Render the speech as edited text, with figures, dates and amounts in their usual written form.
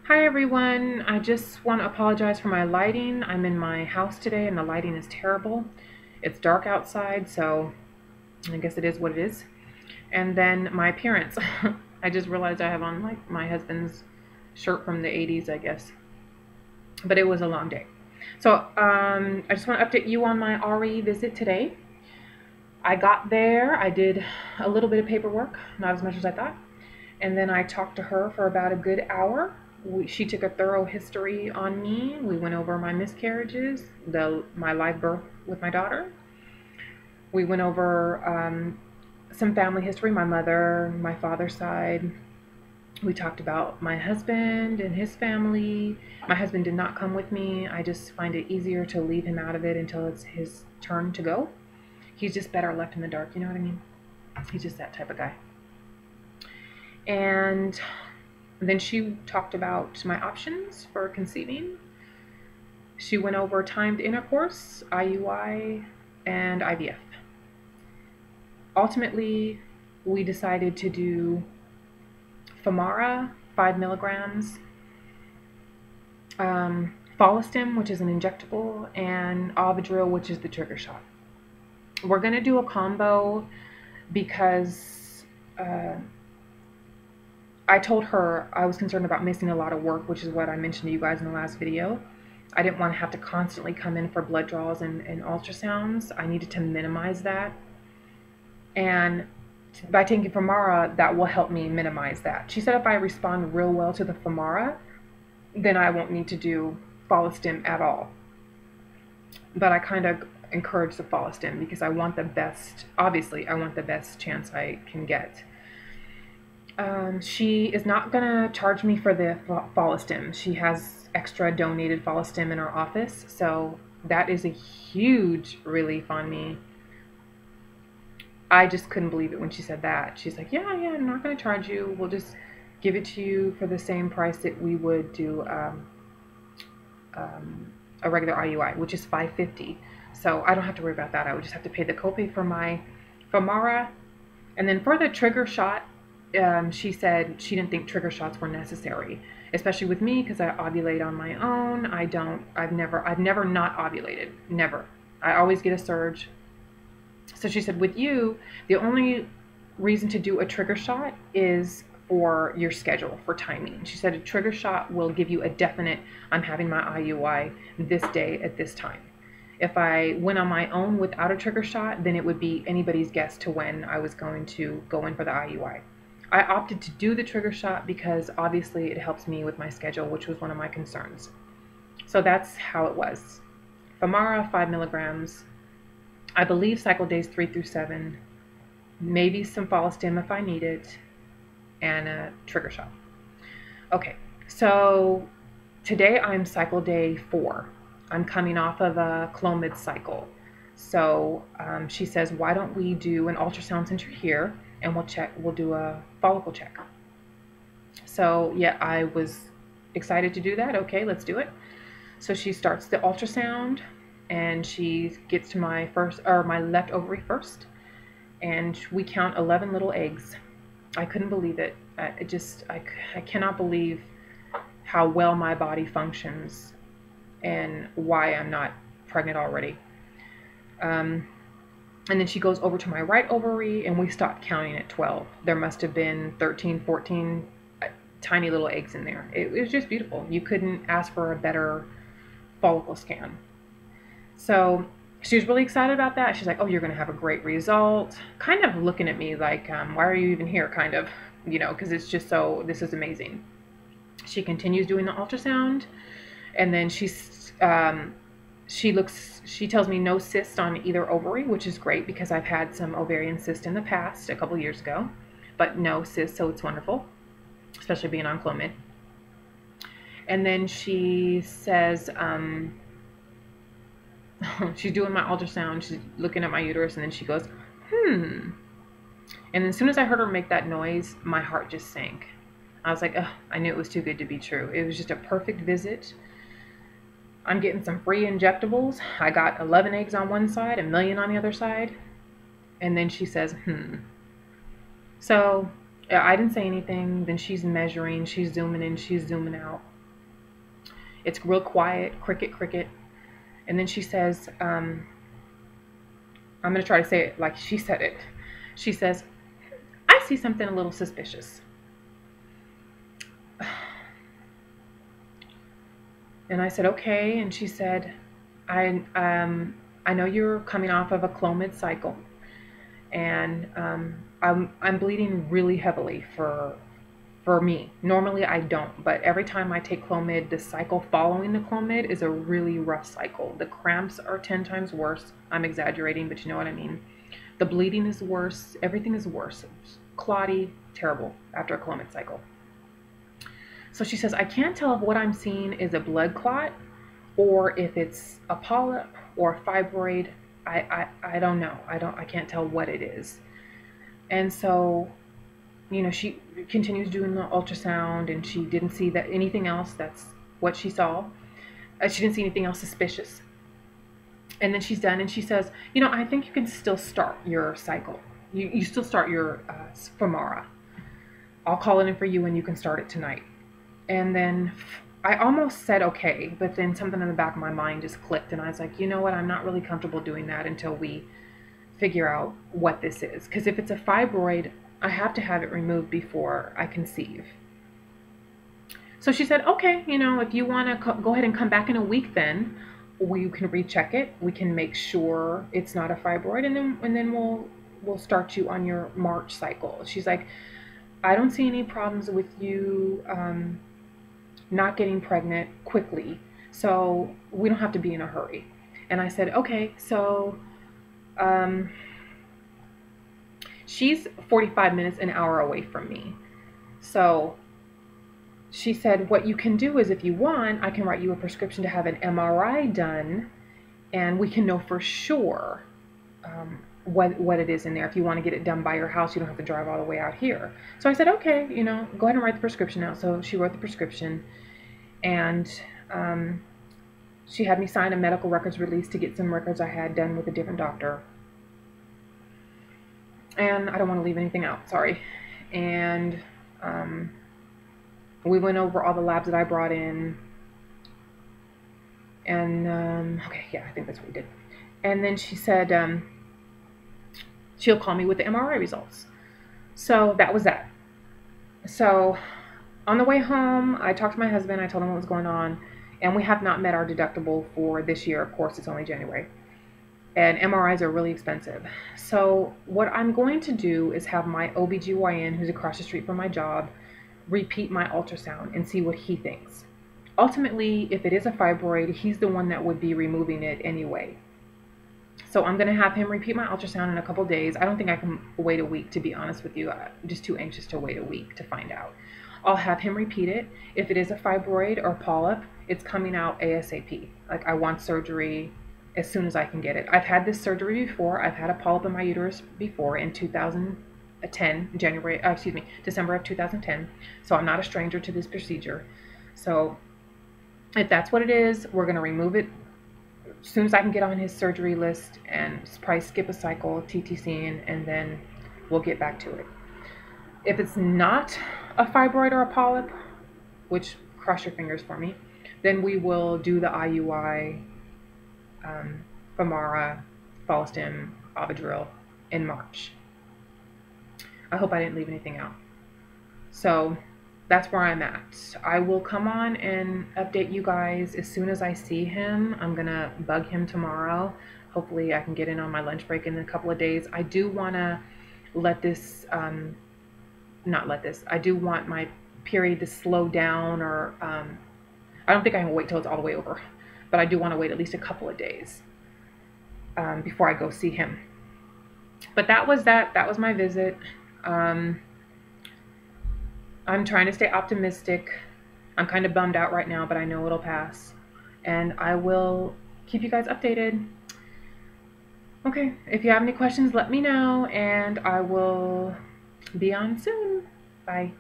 Hi everyone, I just want to apologize for my lighting. I'm in my house today and the lighting is terrible. It's dark outside, so I guess it is what it is. And then my appearance. I just realized I have on like my husband's shirt from the 80s, I guess. But it was a long day. So I just want to update you on my RE visit today. I got there, I did a little bit of paperwork, not as much as I thought. And then I talked to her for about a good hour. She took a thorough history on me. We went over my miscarriages, my live birth with my daughter. We went over some family history, my mother, my father's side. We talked about my husband and his family. My husband did not come with me. I just find it easier to leave him out of it until it's his turn to go. He's just better left in the dark, you know what I mean? He's just that type of guy. And then she talked about my options for conceiving. She went over timed intercourse, IUI, and IVF. Ultimately, we decided to do Femara, 5 milligrams, Follistim, which is an injectable, and Ovidril, which is the trigger shot. We're going to do a combo because I told her I was concerned about missing a lot of work, which is what I mentioned to you guys in the last video. I didn't want to have to constantly come in for blood draws and ultrasounds. I needed to minimize that. And by taking Femara, that will help me minimize that. She said if I respond real well to the Femara, then I won't need to do Follistim at all. But I kind of encourage the Follistim because I want the best, obviously, I want the best chance I can get. She is not going to charge me for the Follistim. She has extra donated Follistim in her office, so that is a huge relief on me. I just couldn't believe it when she said that. She's like, yeah, I'm not going to charge you. We'll just give it to you for the same price that we would do a regular IUI, which is $550. So I don't have to worry about that. I would just have to pay the copay for my Femara. And then for the trigger shot, she said she didn't think trigger shots were necessary, especially with me because I ovulate on my own. I've never not ovulated, never. I always get a surge. So she said with you, the only reason to do a trigger shot is for your schedule, for timing. She said a trigger shot will give you a definite, I'm having my IUI this day at this time. If I went on my own without a trigger shot, then it would be anybody's guess to when I was going to go in for the IUI. I opted to do the trigger shot because obviously it helps me with my schedule, which was one of my concerns. So that's how it was. Femara, 5 milligrams. I believe cycle days 3 through 7. Maybe some Follistim if I need it. And a trigger shot. Okay, so today I'm cycle day 4. I'm coming off of a Clomid cycle. So she says, why don't we do an ultrasound since you're here, and we'll do a follicle check. So yeah, I was excited to do that. Okay, let's do it. So she starts the ultrasound and she gets to my left ovary first, and we count 11 little eggs. I couldn't believe it. I cannot believe how well my body functions and why I'm not pregnant already. And then she goes over to my right ovary and we stopped counting at 12. There must have been 13, 14 tiny little eggs in there. It was just beautiful. You couldn't ask for a better follicle scan. So she was really excited about that. She's like, oh, you're going to have a great result. Kind of looking at me like, why are you even here? Kind of, you know, because it's just so, this is amazing. She continues doing the ultrasound, and then she tells me no cyst on either ovary, which is great because I've had some ovarian cyst in the past a couple years ago, but no cyst, so it's wonderful, especially being on Clomid. And then she says, she's doing my ultrasound, she's looking at my uterus, and then she goes, And as soon as I heard her make that noise, my heart just sank. I was like, ugh, I knew it was too good to be true. It was just a perfect visit. I'm getting some free injectables. I got 11 eggs on one side, 1 million on the other side. And then she says, So I didn't say anything. Then she's measuring, she's zooming in, she's zooming out. It's real quiet, cricket, cricket. And then she says, I'm going to try to say it like she said it. She says, I see something a little suspicious. And I said, okay. And she said, I know you're coming off of a Clomid cycle, and I'm bleeding really heavily for me. Normally I don't, but every time I take Clomid, the cycle following the Clomid is a really rough cycle. The cramps are 10 times worse. I'm exaggerating, but you know what I mean. The bleeding is worse. Everything is worse. It's clotty, terrible after a Clomid cycle. So she says, I can't tell if what I'm seeing is a blood clot or if it's a polyp or a fibroid. I don't know. I can't tell what it is. And so, you know, she continues doing the ultrasound, and she didn't see that anything else. That's what she saw. She didn't see anything else suspicious. And then she's done, and she says, you know, I think you can still start your cycle. You still start your Femara. I'll call it in for you, and you can start it tonight. And then I almost said okay, but then something in the back of my mind just clicked, and I was like, you know what, I'm not really comfortable doing that until we figure out what this is. Because if it's a fibroid, I have to have it removed before I conceive. So she said, okay, you know, if you want to go ahead and come back in a week, then we can recheck it. We can make sure it's not a fibroid, and then we'll start you on your March cycle. She's like, I don't see any problems with you not getting pregnant quickly, so we don't have to be in a hurry. And I said, okay. So she's 45 minutes, an hour away from me. So she said, what you can do is, if you want, I can write you a prescription to have an MRI done, and we can know for sure what it is in there. If you want to get it done by your house, you don't have to drive all the way out here. So I said, okay, you know, go ahead and write the prescription out. So she wrote the prescription, and she had me sign a medical records release to get some records I had done with a different doctor. And I don't want to leave anything out, sorry. And we went over all the labs that I brought in. And okay, yeah, I think that's what we did. And then she said she'll call me with the MRI results. So that was that. So on the way home, I talked to my husband. I told him what was going on. And we have not met our deductible for this year. Of course, it's only January. And MRIs are really expensive. So what I'm going to do is have my OBGYN, who's across the street from my job, repeat my ultrasound and see what he thinks. Ultimately, if it is a fibroid, he's the one that would be removing it anyway. So I'm going to have him repeat my ultrasound in a couple days. I don't think I can wait a week, to be honest with you. I'm just too anxious to wait a week to find out. I'll have him repeat it. If it is a fibroid or polyp, it's coming out ASAP. Like, I want surgery as soon as I can get it. I've had this surgery before. I've had a polyp in my uterus before in 2010, December of 2010. So I'm not a stranger to this procedure. So if that's what it is, we're going to remove it as soon as I can get on his surgery list, and probably skip a cycle, TTC, and then we'll get back to it. If it's not a fibroid or a polyp, which, cross your fingers for me, then we will do the IUI, Femara, Follistim, Ovidril in March. I hope I didn't leave anything out. So that's where I'm at. I will come on and update you guys as soon as I see him. I'm gonna bug him tomorrow. Hopefully I can get in on my lunch break in a couple of days. I do want to let this, I do want my period to slow down, or I don't think I can wait till it's all the way over, but I do want to wait at least a couple of days before I go see him. But that was my visit. I'm trying to stay optimistic. I'm kind of bummed out right now, but I know it'll pass. And I will keep you guys updated. Okay, if you have any questions, let me know, and I will be on soon. Bye.